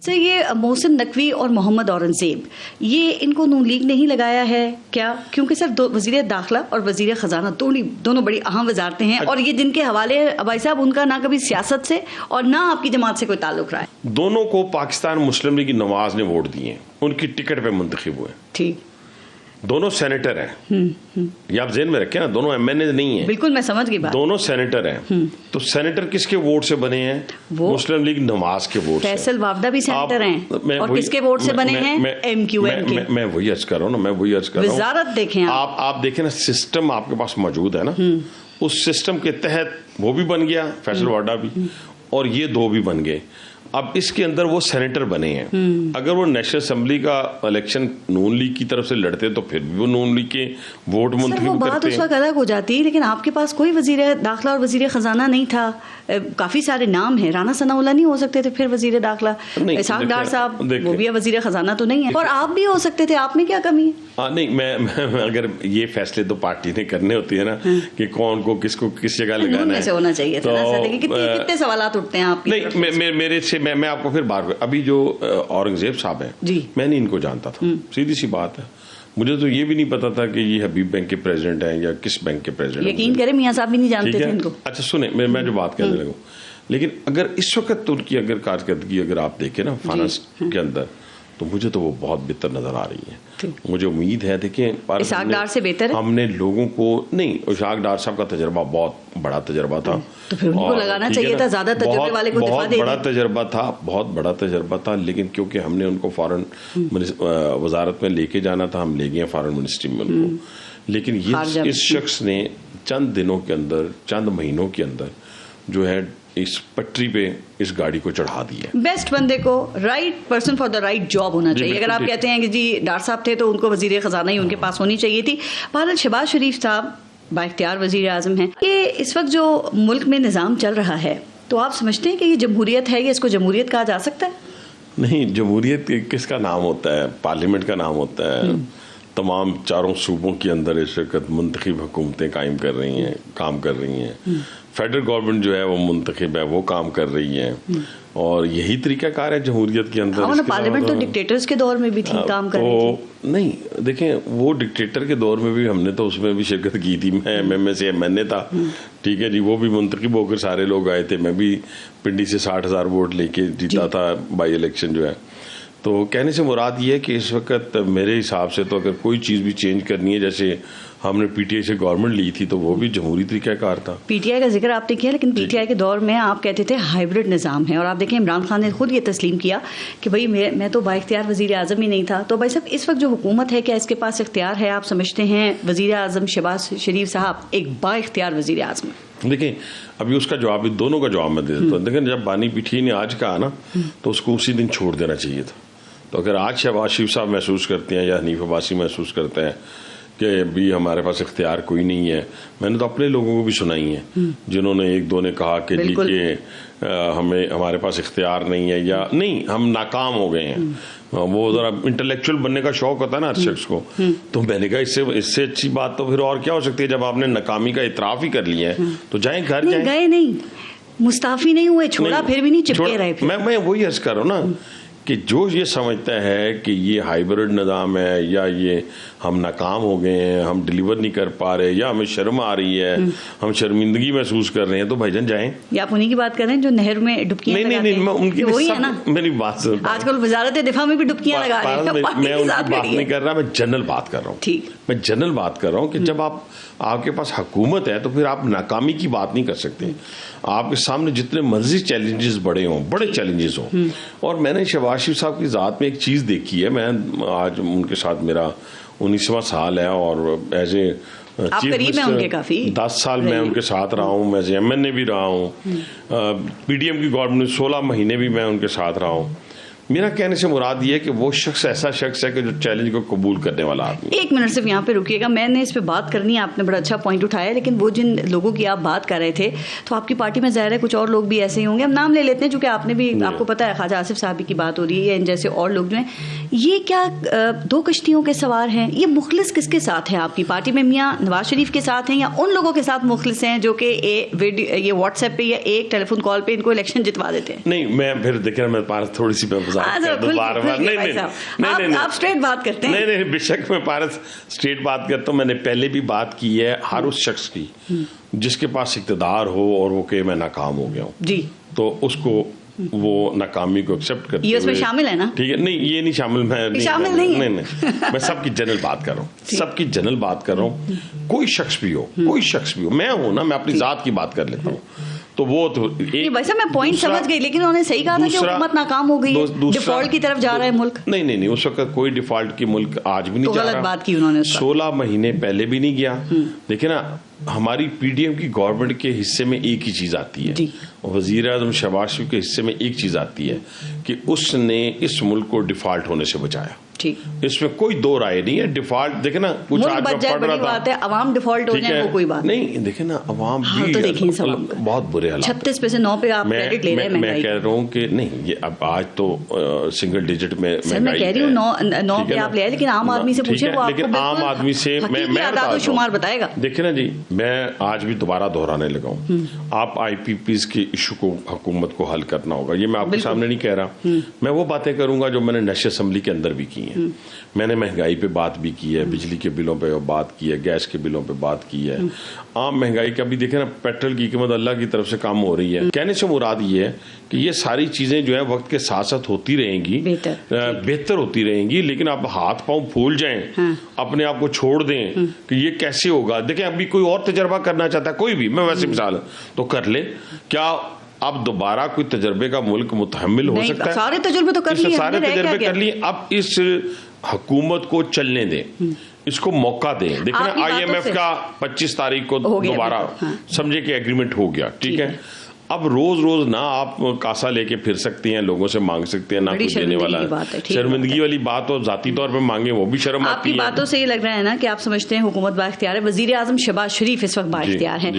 Sir, ये मोहसिन नकवी और मोहम्मद औरंगजेब, ये इनको नून लीग नहीं लगाया है क्या? क्योंकि सर वजीर दाखिला और वजीर खजाना दोनों बड़ी अहम वजारतें हैं, और ये जिनके हवाले भाई साहब उनका ना कभी सियासत से और ना आपकी जमात से कोई ताल्लुक रहा है। दोनों को पाकिस्तान मुस्लिम लीग की नवाज ने वोट दिए, उनकी टिकट पे मुंतखब हुए। ठीक, दोनों सेनेटर हैं। ये आप जेहन में रखें ना, दोनों एमएनए नहीं है। बिल्कुल, मैं समझ गई बात। दोनों सेनेटर हैं। तो सेनेटर किसके वोट से बने हैं? मुस्लिम लीग नवाज के वोट से। फैसल वावदा भी सेनेटर हैं, और किसके वोट से बने हैं? एमक्यूएम के। मैं वही अर्ज कर रहा हूँ ना, मैं वही अर्ज कर रहा हूँ। वजारत देखें आप देखें ना, सिस्टम आपके पास मौजूद है ना, उस सिस्टम के तहत वो भी बन गया, फैसल वावदा भी, और ये दो भी बन गए। अब इसके अंदर वो सेनेटर बने हैं। अगर वो नेशनल असेंबली का इलेक्शन नून लीग की तरफ से लड़ते तो फिर भी वो नून लीग के वोट मुंतखब करते। बात उस वक्त अलग हो जाती है, लेकिन आपके पास कोई वजीर दाखिला और वजीर खजाना नहीं था। काफी सारे नाम हैं, राना सनाउल्लाह नहीं हो सकते थे फिर वजीर दाखिला, इसहाक डार साहब वो भी वजीर खजाना तो नहीं है, और आप भी हो सकते थे, आप में क्या कमी है? नहीं, मैं अगर ये फैसले तो पार्टी ने करने होती है ना, कि कौन को किसको किस जगह लगाना है, होना चाहिए था। कितने सवाल उठते हैं आप? नहीं, मेरे से मैं आपको फिर बार अभी जो औरंगजेब साहब हैं, मैं नहीं इनको जानता था, सीधी सी बात है। मुझे तो ये भी नहीं पता था कि ये हबीब बैंक के प्रेसिडेंट हैं या किस बैंक के प्रेसिडेंट। यकीन करें मियां साहब भी नहीं जानते थे इनको। अच्छा सुने, मैं जो बात कहने लगूं, लेकिन अगर इस वक्त उनकी अगर कारकर्दगी अगर आप देखें ना फाइनेंस के अंदर, तो मुझे तो वो बहुत बेहतर नजर आ रही है। मुझे उम्मीद है, देखिए इसहाक डार से बेहतर है। हमने लोगों को नहीं, इसहाक डार साहब का तजर्बा बहुत बड़ा तजर्बा था, तो फिर उनको लगाना चाहिए था, ज्यादा तजर्बे वाले को दिफा दे। बड़ा तजर्बा था, बहुत बड़ा तजर्बा था, लेकिन क्योंकि हमने उनको फॉरेन वजारत में लेके जाना था, हम ले गए फॉरेन मिनिस्ट्री में उनको। लेकिन ये इस शख्स ने चंद दिनों के अंदर, चंद महीनों के अंदर जो है इस पटरी पे इस गाड़ी को चढ़ा दिया। बेस्ट बंदे को, right person for the right job होना चाहिए। अगर आप कहते हैं कि जी डार साहब थे तो उनको वजीर खजाना ही उनके पास होनी चाहिए थी। बहरहाल शहबाज शरीफ साहब बाइख्तियार वजीर आजम हैं। ये इस वक्त जो मुल्क में निज़ाम चल रहा है, तो आप समझते हैं कि ये जमहूरियत है, या इसको जमहूरियत कहा जा सकता है? नहीं, जमहूरियत किसका नाम होता है? पार्लियामेंट का नाम होता है। तमाम चारों सूबों के अंदर इस वक्त मुंतखब हुकूमतें कायम कर रही हैं, काम कर रही हैं। फेडरल गवर्नमेंट जो है वो मुंतखब है, वो काम कर रही है, और यही तरीकाकार है जमहूरियत के अंदर। पार्लियामेंट तो डिक्टेटर्स के दौर में भी थी, काम कर रही थी। नहीं, देखें वो डिक्टेटर के दौर में भी हमने तो उसमें भी शिरकत की थी। मैं एमएमए से एमएनए था, ठीक है जी, वो भी मुंतखब होकर सारे लोग आए थे। मैं भी पिंडी से 60,000 वोट लेके जीता था बाई इलेक्शन जो है। तो कहने से मुराद ये है कि इस वक्त मेरे हिसाब से तो अगर कोई चीज़ भी चेंज करनी है, जैसे हमने पीटीआई से गवर्नमेंट ली थी, तो वो भी जमहूरी तरीक़ाकार था। पीटीआई का जिक्र आपने किया, लेकिन पीटीआई के दौर में आप कहते थे हाइब्रिड निज़ाम है, और आप देखें इमरान खान ने खुद ये तस्लीम किया कि भाई मैं तो बाइख्तियार वज़ीर आज़म ही नहीं था। तो भाई साहब, इस वक्त जो हुकूमत है, क्या इसके पास इख्तियार है? आप समझते हैं वज़ीर आज़म शहबाज शरीफ साहब एक बाइख्तियार वज़ीर आज़म? देखिए, अभी उसका जवाब, दोनों का जवाब मैं दे देता हूँ। लेकिन जब बानी पीठी ने आज कहा ना, तो उसको उसी दिन छोड़ देना चाहिए था। तो अगर आज शहबाज शरीफ साहब महसूस करते हैं या हनीफ अब्बासी महसूस करते हैं कि अभी हमारे पास इख्तियार कोई नहीं है, मैंने तो अपने लोगों को भी सुनाई है जिन्होंने एक दो ने कहा कि जी के हमारे पास इख्तियार नहीं है, या नहीं हम नाकाम हो गए हैं। वो जरा इंटेलेक्चुअल बनने का शौक होता है ना हर शख्स को। तो मैंने कहा इससे अच्छी बात तो फिर और क्या हो सकती है? जब आपने नाकामी का इतराफ ही कर लिया है तो जाएं घर जाएं। गए नहीं, मुस्ताफी नहीं हुए, छोड़ा फिर भी नहीं, चिपके रहे। मैं वही अर्ज कर रहा हूँ ना कि जो ये समझता है कि ये हाइब्रिड निज़ाम है, या ये हम नाकाम हो गए हैं, हम डिलीवर नहीं कर पा रहे, या हमें शर्म आ रही है, हम शर्मिंदगी महसूस कर रहे हैं, तो भाईजान जाएं। या आप उन्हीं की बात कर रहे हैं जो नहर में डुबकियां लगाते हैं? नहीं, मैं उनकी वही है ना। मेरी बात सुन, आजकल वजारत दिफा में भी डुबकियां लगा रहे हैं। मैं उनकी बात नहीं कर रहा, मैं जनरल बात कर रहा हूँ। ठीक, मैं जनरल बात कर रहा हूँ कि जब आपके पास हुकूमत है, तो फिर आप नाकामी की बात नहीं कर सकते। आपके सामने जितने मर्जी चैलेंजेस बड़े चैलेंजेस हों, और मैंने शहबाज शरीफ साहब की ज़ात में एक चीज़ देखी है। मैं आज उनके साथ मेरा 19वां साल है, और एज ए चीफ मिनिस्टर काफी 10 साल मैं उनके साथ रहा हूँ। मैं एमएनए भी रहा हूँ, पीडीएम की गवर्नमेंट में 16 महीने भी मैं उनके साथ रहा हूँ। मेरा कहने से मुराद ये है कि वो शख्स ऐसा शख्स है कि जो चैलेंज को कबूल करने वाला आदमी। एक मिनट सिर्फ यहाँ पे रुकिएगा, मैंने इस पे बात करनी है, आपने बड़ा अच्छा पॉइंट उठाया, लेकिन वो जिन लोगों की आप बात कर रहे थे, तो आपकी पार्टी में ज़ाहिर है कुछ और लोग भी ऐसे ही होंगे, हम नाम ले लेते हैं चूँकि आपने भी, आपको पता है ख्वाजा आसिफ साहब की बात हो रही है, या इन जैसे और लोग जो हैं, ये क्या दो कश्तियों के सवार हैं? ये मुखलिस किसके साथ है आपकी पार्टी में? मियाँ नवाज शरीफ के साथ हैं, या उन लोगों के साथ मुखलिस हैं जो कि ये व्हाट्सएप पे या एक टेलीफोन कॉल पे इनको इलेक्शन जितवा देते हैं? नहीं, मैं फिर देखिए, मेरे पास थोड़ी सी वजाहत कर दूं बार बार? नहीं, आप स्ट्रेट बात करते हैं। नहीं, बेशक मैं पारस स्ट्रेट बात करता हूँ। मैंने पहले भी बात की है, हर उस शख्स की जिसके पास इक़्तिदार हो और वो कहे मैं नाकाम हो गया हूँ जी, तो उसको वो नाकामी को एक्सेप्ट करते ये उसमें शामिल है ना? ठीक है, नहीं ये नहीं शामिल, मैं शामिल नहीं, मैं सबकी जनरल बात कर रहा हूँ, सबकी जनरल बात कर रहा हूँ। कोई शख्स भी हो, मैं हूँ ना, मैं अपनी जात की बात कर लेता हूँ, तो वो तो वैसे मैं पॉइंट समझ गई, लेकिन उन्होंने सही कहा था कि हुकूमत नाकाम हो गई है, डिफॉल्ट की तरफ जा रहा है मुल्क। नहीं, उस वक्त कोई डिफॉल्ट की मुल्क आज भी नहीं जा रहा। गलत बात की उन्होंने, 16 महीने पहले भी नहीं गया। देखिए ना, हमारी पीडीएम की गवर्नमेंट के हिस्से में एक ही चीज आती है, वजीर आजम शहबाज शरीफ के हिस्से में एक चीज आती है कि उसने इस मुल्क को डिफॉल्ट होने से बचाया। ठीक, इसमें कोई दो राय नहीं है। डिफॉल्ट देखे ना, कुछ आज मैं पढ़ रहा था, बात है अवाम डिफॉल्ट हो जाए वो कोई बात नहीं। देखे ना, अवाम भी तो देखिए बहुत बुरे हालात, 36 पे से 9 पे आप क्रेडिट ले रहे हैं। मैं कह रहा हूँ कि नहीं, ये अब आज तो सिंगल डिजिट में सर मैं कह रही हूँ 9 पे आप ले आए, लेकिन आम आदमी से पूछे, वो लेकिन आम आदमी से मैं शुमार बताएगा। देखिए ना जी, मैं आज भी दोबारा दोहराने लगा हूँ, आप IPPs के इशू को हुकूमत को हल करना होगा। ये मैं आपके सामने नहीं कह रहा, मैं वो बातें करूंगा जो मैंने नेशनल असेंबली के अंदर भी की हैं। मैंने महंगाई पे बात भी की है, बिजली के बिलों पे बात की है, गैस के बिलों पे बात की है, आम महंगाई का भी देखे ना, पेट्रोल की कीमत अल्लाह की तरफ से कम हो रही है। कहने से मुराद ये है कि ये सारी चीजें जो है वक्त के साथ साथ होती रहेंगी, बेहतर होती रहेंगी, लेकिन आप हाथ पांव फूल जाएं, अपने आप को छोड़ दें कि ये कैसे होगा। देखें, अभी कोई और तजर्बा करना चाहता है, कोई भी, मैं वैसे मिसाल तो कर ले, क्या अब दोबारा कोई तजर्बे का मुल्क मुतहम्मिल हो सकता है? सारे तजर्बे तो कर लिए, सारे तजर्बे कर लिए, अब इस हुकूमत को चलने दें, इसको मौका दें। देखिए ना, IMF का 25 तारीख को दोबारा समझे कि एग्रीमेंट हो गया, ठीक है। अब रोज रोज ना आप कासा लेके फिर सकती हैं, लोगों से मांग सकते हैं, ना कुछ देने वाला है। शर्मिंदगी वाली बात हो, जाती तौर पे मांगे वो भी शर्म आती है। आपकी बातों से ये लग रहा है ना कि आप समझते हैं हुकूमत बाइख्तियार है, वजीर आजम शहबाज शरीफ इस वक्त बाइख्तियार है।